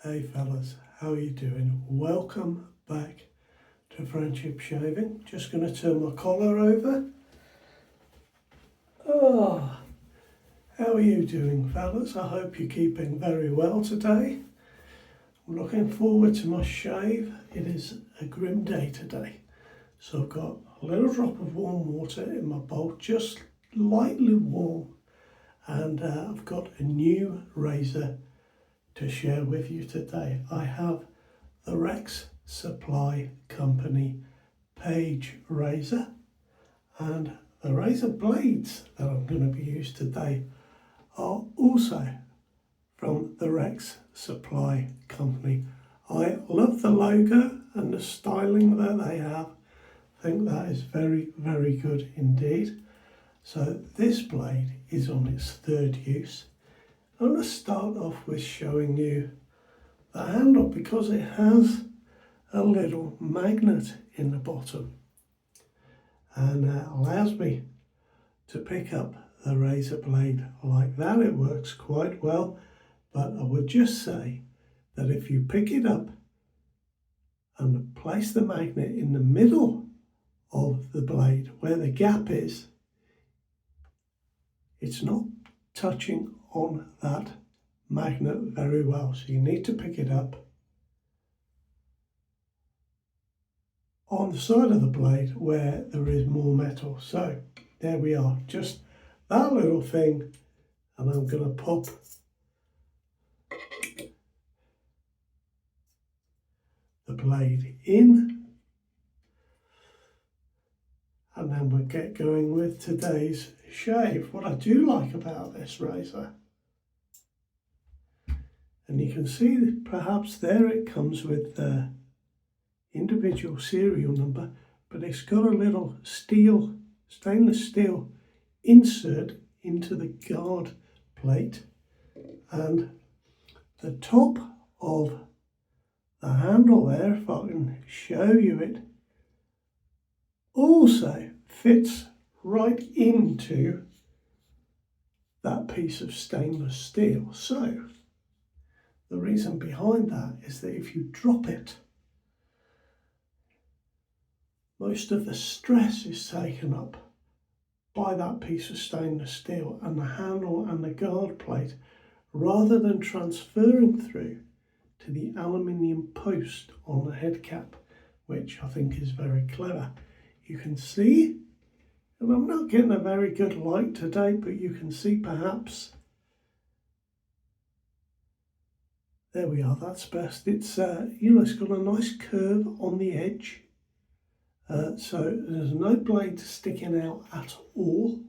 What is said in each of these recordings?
Hey fellas, how are you doing? Welcome back to Friendship Shaving. Just going to turn my collar over. Oh, how are you doing, fellas? I hope you're keeping very well today. I'm looking forward to my shave. It is a grim day today. So I've got a little drop of warm water in my bowl, just lightly warm. And I've got a new razor to share with you today. I have the Rex Supply Company Page razor, and the razor blades that I'm going to be used today are also from the Rex Supply Company. I love the logo and the styling that they have. I think that is very, very good indeed. So this blade is on its third use. I'm going to start off with showing you the handle because it has a little magnet in the bottom and allows me to pick up the razor blade like that. It works quite well, but I would just say that if you pick it up and place the magnet in the middle of the blade where the gap is, it's not touching on that magnet very well, so you need to pick it up on the side of the blade where there is more metal. So there we are, just that little thing, and I'm going to pop the blade in, and then we'll get going with today's shave. What I do like about this razor, and you can see that perhaps there it comes with the individual serial number, but it's got a little stainless steel insert into the guard plate, and the top of the handle there, if I can show you it, also fits right into that piece of stainless steel. So the reason behind that is that if you drop it, most of the stress is taken up by that piece of stainless steel and the handle and the guard plate, rather than transferring through to the aluminium post on the head cap, which I think is very clever. You can see, and I'm not getting a very good light today, but you can see perhaps, there we are, that's best. It's it's got a nice curve on the edge. So there's no blade sticking out at all.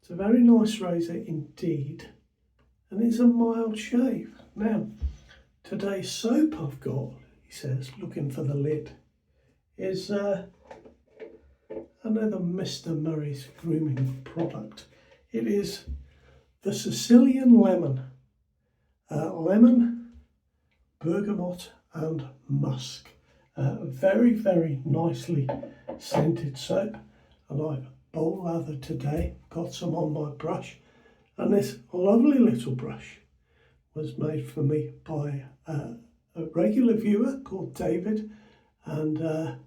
It's a very nice razor indeed, and it's a mild shave. Now, today's soap I've got, he says, looking for the lid, is another Mr. Murray's grooming product. It is the Sicilian Lemon. Lemon, bergamot and musk. Very, very nicely scented soap, and I've bowl lathered today, got some on my brush, and this lovely little brush was made for me by a regular viewer called David, and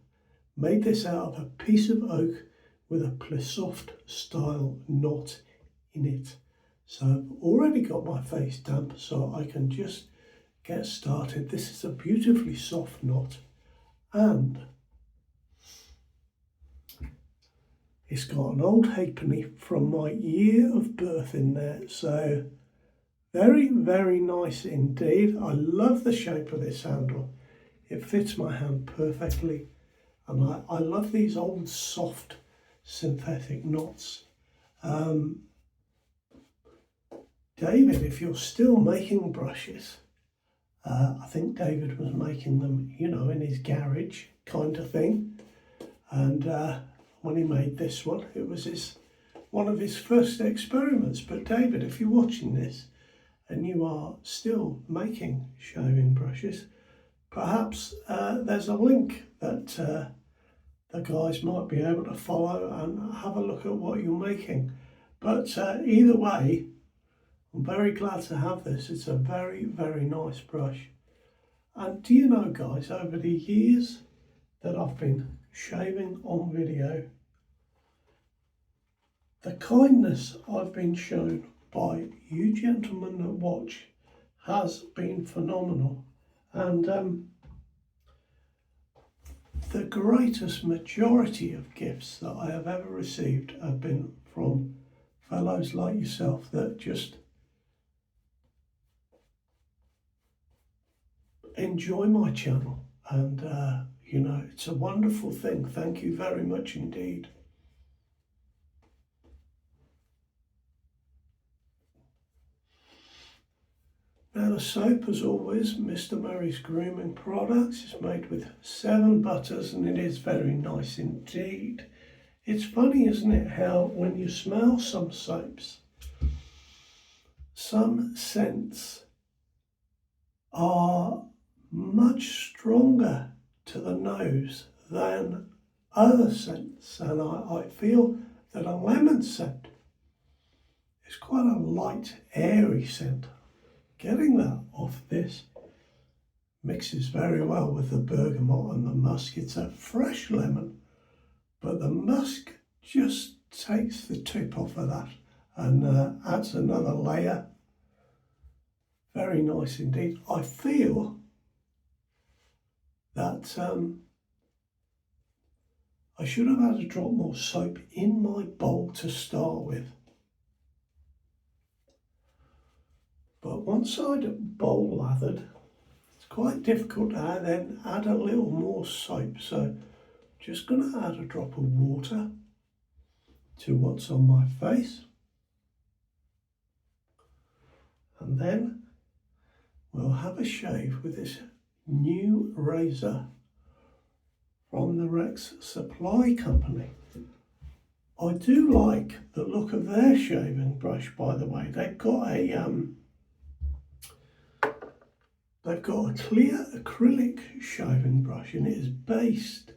made this out of a piece of oak with a Plissoft style knot in it. So I've already got my face damp, so I can just get started. This is a beautifully soft knot, and it's got an old halfpenny from my year of birth in there, so very, very nice indeed. I love the shape of this handle. It fits my hand perfectly, and I love these old soft synthetic knots. David, if you're still making brushes, I think David was making them, in his garage kind of thing. And when he made this one, it was one of his first experiments. But David, if you're watching this and you are still making shaving brushes, perhaps there's a link that the guys might be able to follow and have a look at what you're making. But either way, I'm very glad to have this. It's a very, very nice brush. And do you know, guys, over the years that I've been shaving on video, the kindness I've been shown by you gentlemen that watch has been phenomenal. And the greatest majority of gifts that I have ever received have been from fellows like yourself that just enjoy my channel. And, you know, it's a wonderful thing. Thank you very much indeed. Now the soap, as always, Mr. Murray's Grooming Products, is made with 7 butters and it is very nice indeed. It's funny, isn't it, how when you smell some soaps, some scents are much stronger to the nose than other scents. And I feel that a lemon scent is quite a light, airy scent. Getting that off this mixes very well with the bergamot and the musk. It's a fresh lemon, but the musk just takes the tip off of that and adds another layer. Very nice indeed. I feel that I should have had a drop more soap in my bowl to start with. But once I'd bowl lathered, it's quite difficult to then add a little more soap. So just going to add a drop of water to what's on my face. And then we'll have a shave with this new razor from the Rex Supply Company. I do like the look of their shaving brush, by the way. They've got a clear acrylic shaving brush and it is based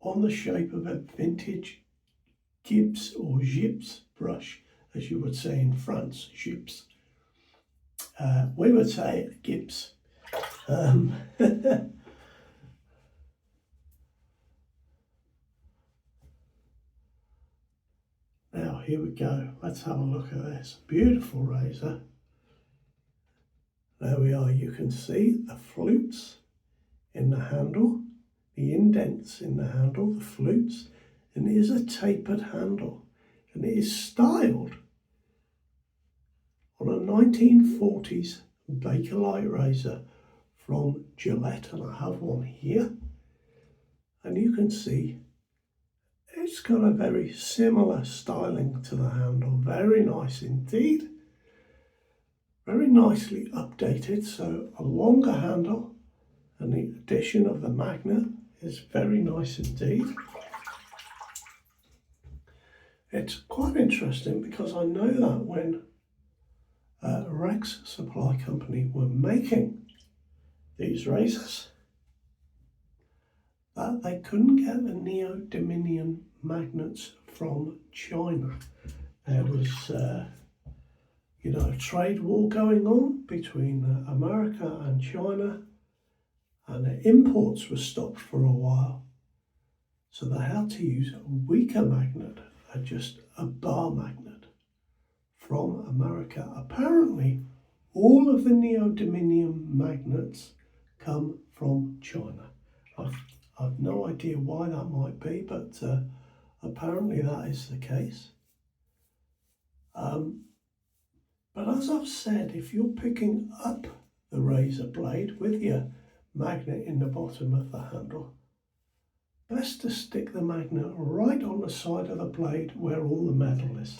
on the shape of a vintage Gibbs or Gibbs brush, as you would say in France, Gibbs. We would say Gibbs. Now here we go, let's have a look at this beautiful razor. There we are, you can see the flutes in the handle, the indents in the handle, the flutes, and it is a tapered handle and it is styled on a 1940s Bakelite razor from Gillette, and I have one here, and you can see it's got a very similar styling to the handle. Very nice indeed. Very nicely updated, so a longer handle and the addition of the magnet is very nice indeed. It's quite interesting because I know that when Rex Supply Company were making these razors, that they couldn't get the neodymium magnets from China. There was you know, a trade war going on between America and China, and the imports were stopped for a while. So they had to use a weaker magnet, just a bar magnet from America. Apparently, all of the neodymium magnets come from China. I've no idea why that might be, but apparently that is the case. But as I've said, if you're picking up the razor blade with your magnet in the bottom of the handle, best to stick the magnet right on the side of the blade where all the metal is.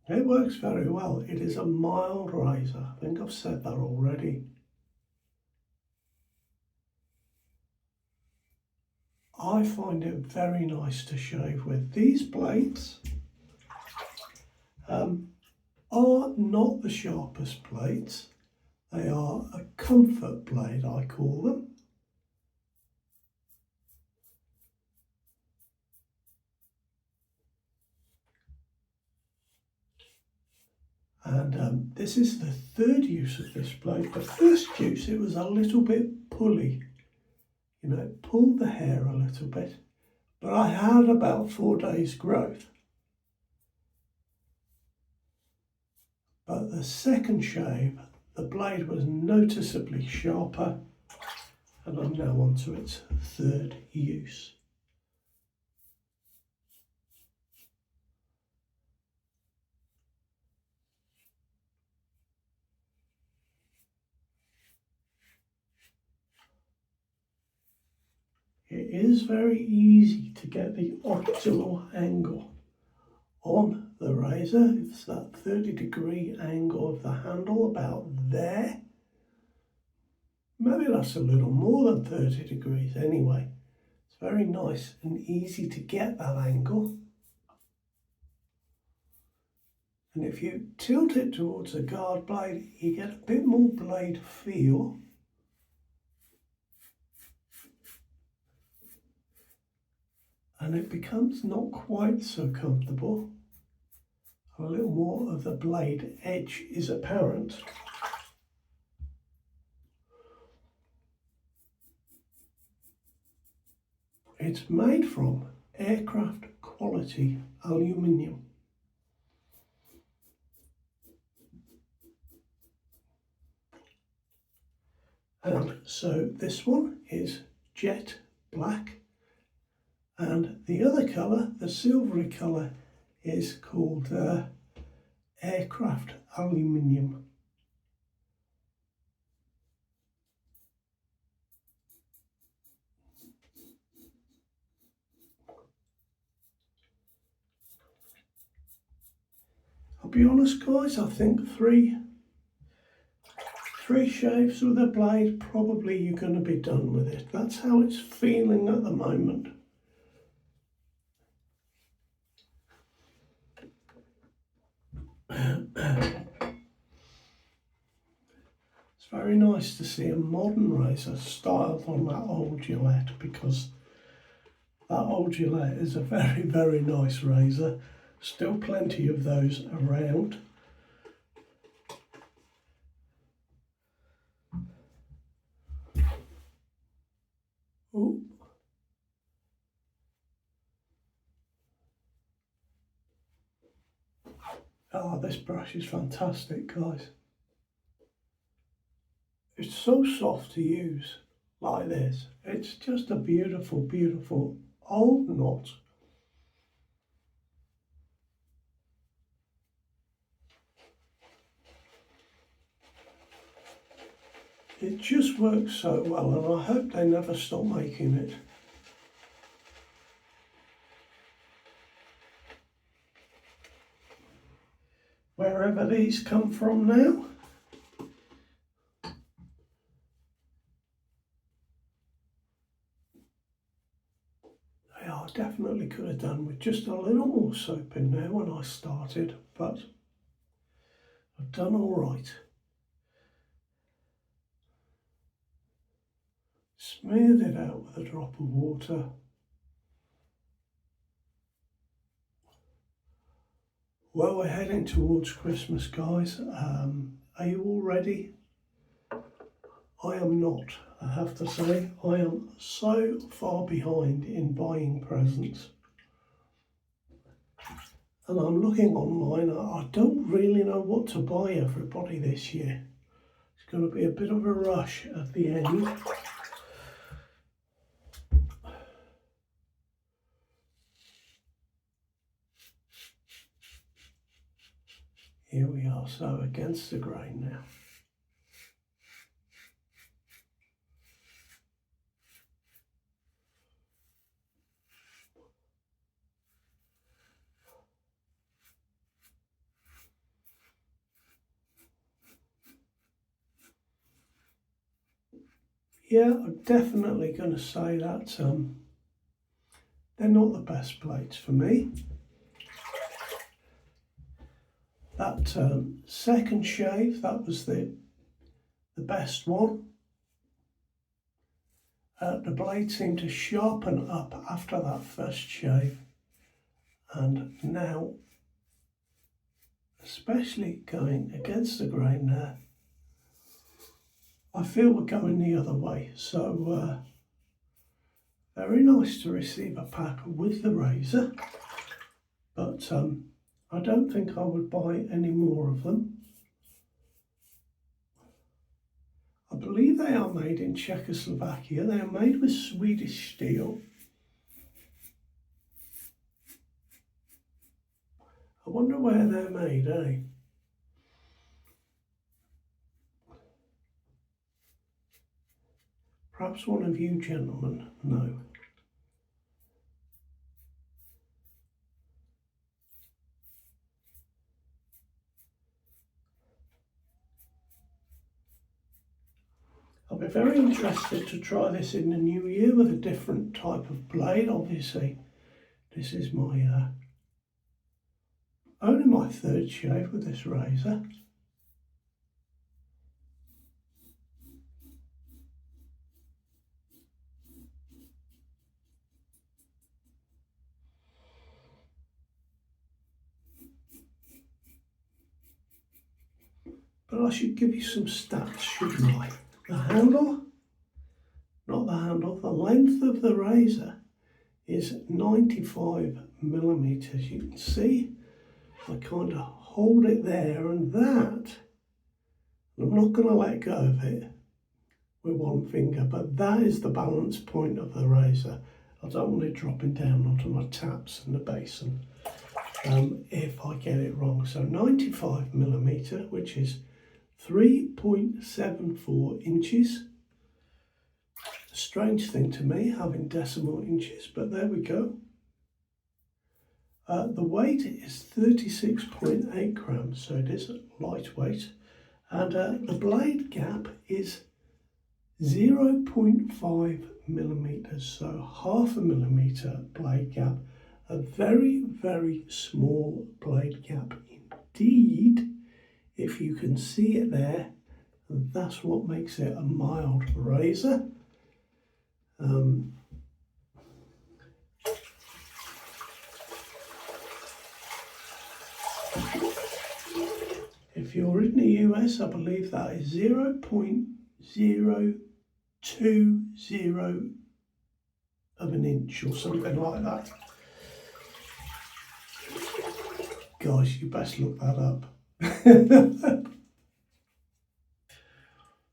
It works very well. It is a mild razor. I think I've said that already. I find it very nice to shave with. These blades are not the sharpest blades. They are a comfort blade, I call them. And this is the third use of this blade. The first use, it was a little bit pulley. You know, it pulled the hair a little bit. But I had about 4 days growth. But the second shave, the blade was noticeably sharper, and I'm now on to its third use. It is very easy to get the optimal angle on the razor. It's that 30-degree angle of the handle about there. Maybe that's a little more than 30 degrees anyway. It's very nice and easy to get that angle. And if you tilt it towards a guard blade, you get a bit more blade feel. And it becomes not quite so comfortable. A little more of the blade edge is apparent. It's made from aircraft quality aluminium. And so this one is jet black. And the other colour, the silvery colour, is called aircraft aluminium. I'll be honest guys, I think three shaves with a blade, probably you're going to be done with it. That's how it's feeling at the moment. It's very nice to see a modern razor styled on that old Gillette, because that old Gillette is a very, very nice razor. Still plenty of those around. Ooh. Oh, this brush is fantastic, guys. It's so soft to use like this. It's just a beautiful, beautiful old knot. It just works so well, and I hope they never stop making it. Wherever these come from now, I definitely could have done with just a little more soap in there when I started, but I've done all right. Smooth it out with a drop of water. Well, we're heading towards Christmas, guys. Are you all ready? I am not, I have to say. I am so far behind in buying presents. And I'm looking online. I don't really know what to buy everybody this year. It's going to be a bit of a rush at the end. Here we are, so against the grain now. Yeah, I'm definitely going to say that they're not the best blades for me. That second shave, that was the best one. The blade seemed to sharpen up after that first shave, and now especially going against the grain there. I feel we're going the other way, so very nice to receive a pack with the razor, but I don't think I would buy any more of them. I believe they are made in Czechoslovakia. They are made with Swedish steel. I wonder where they're made, eh? Perhaps one of you gentlemen know. I'll be very interested to try this in the new year with a different type of blade. Obviously, this is my only my third shave with this razor. But I should give you some stats, shouldn't I? The handle, not the handle, the length of the razor is 95 millimeters. You can see I kind of hold it there, and that, I'm not going to let go of it with one finger, but that is the balance point of the razor. I don't want it dropping down onto my taps in the basin if I get it wrong. So 95 millimeter, which is 3.74 inches. A strange thing to me, having decimal inches, but there we go. The weight is 36.8 grams, so it is lightweight. And the blade gap is 0.5 millimeters, so half a millimeter blade gap. A very, very small blade gap indeed. If you can see it there, that's what makes it a mild razor. If you're in the US, I believe that is 0.020 of an inch or something like that. Guys, you best look that up.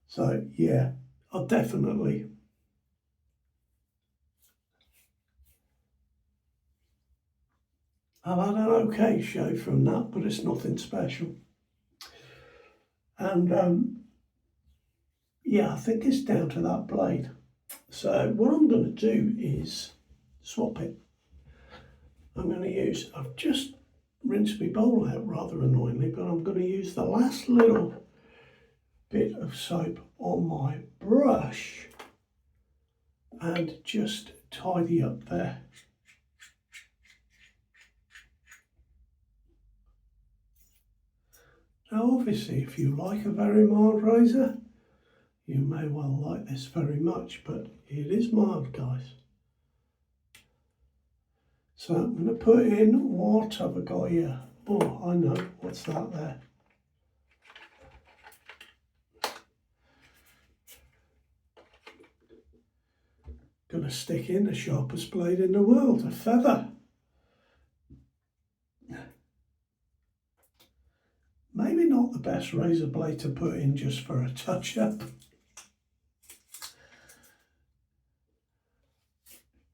So yeah, I've had an okay shave from that, but it's nothing special. And yeah, I think it's down to that blade. So what I'm going to do is swap it. I'm going to use, I've just rinsed my bowl out rather annoyingly, but I'm going to use the last little bit of soap on my brush and just tidy up there. Now obviously if you like a very mild razor, you may well like this very much, but it is mild, guys. So I'm going to put in, what have I got here? Oh, I know, what's that there? Going to stick in the sharpest blade in the world, a feather. Maybe not the best razor blade to put in just for a touch-up.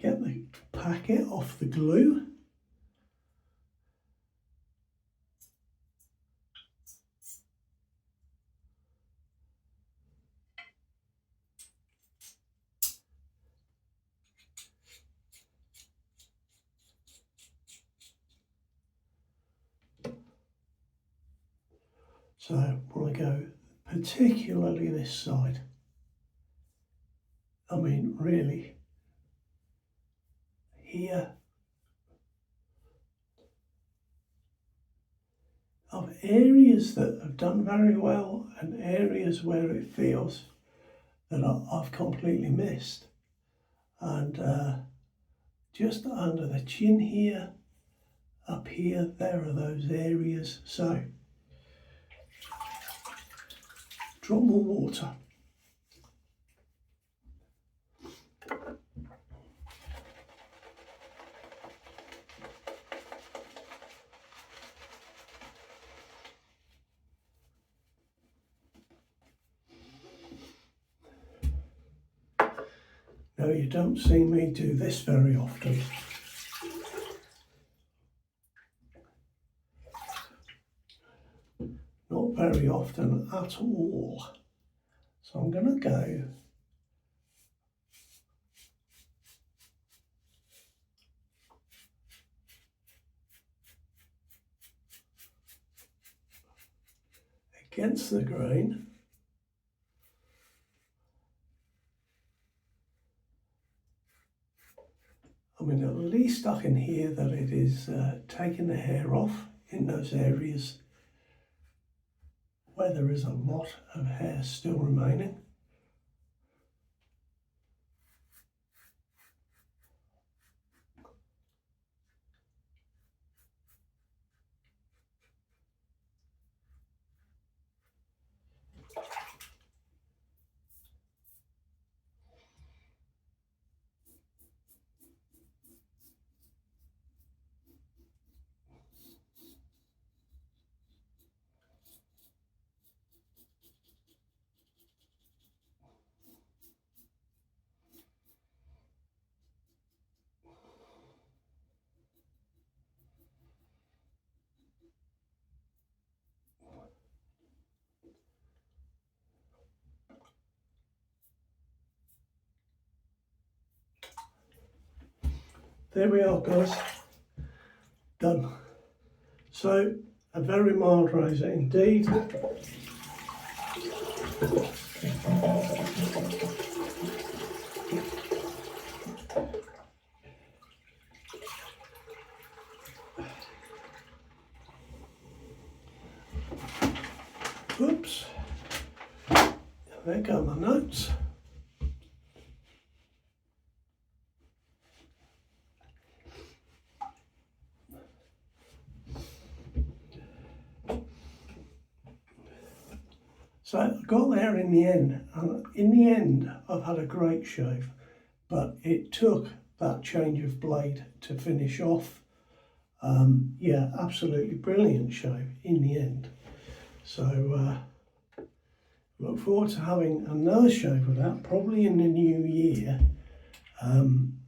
Get the packet off the glue. So when I go particularly this side, I mean really here, of areas that have done very well and areas where it feels that I've completely missed. And just under the chin here, up here, there are those areas. So drop more water. Now, you don't see me do this very often. Not very often at all. So I'm going to go against the grain. I mean, at least I can hear that it is taking the hair off in those areas where there is a lot of hair still remaining. There we are, guys. Done. So, a very mild razor indeed. Oops. There go my notes. So I got there in the end, and in the end I've had a great shave, but it took that change of blade to finish off. Yeah, absolutely brilliant shave in the end. So look forward to having another shave of that, probably in the new year, and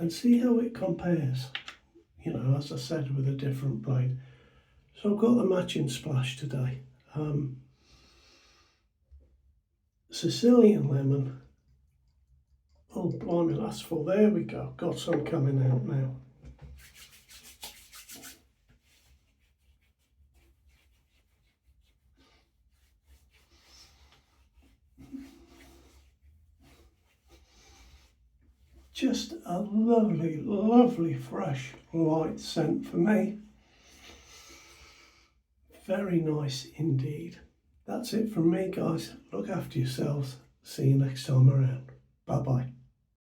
see how it compares, you know, as I said, with a different blade. So I've got the matching splash today. Sicilian lemon. Oh, blimey, that's full. There we go. Got some coming out now. Just a lovely, lovely, fresh, light scent for me. Very nice indeed. That's it from me, guys. Look after yourselves. See you next time around. Bye-bye.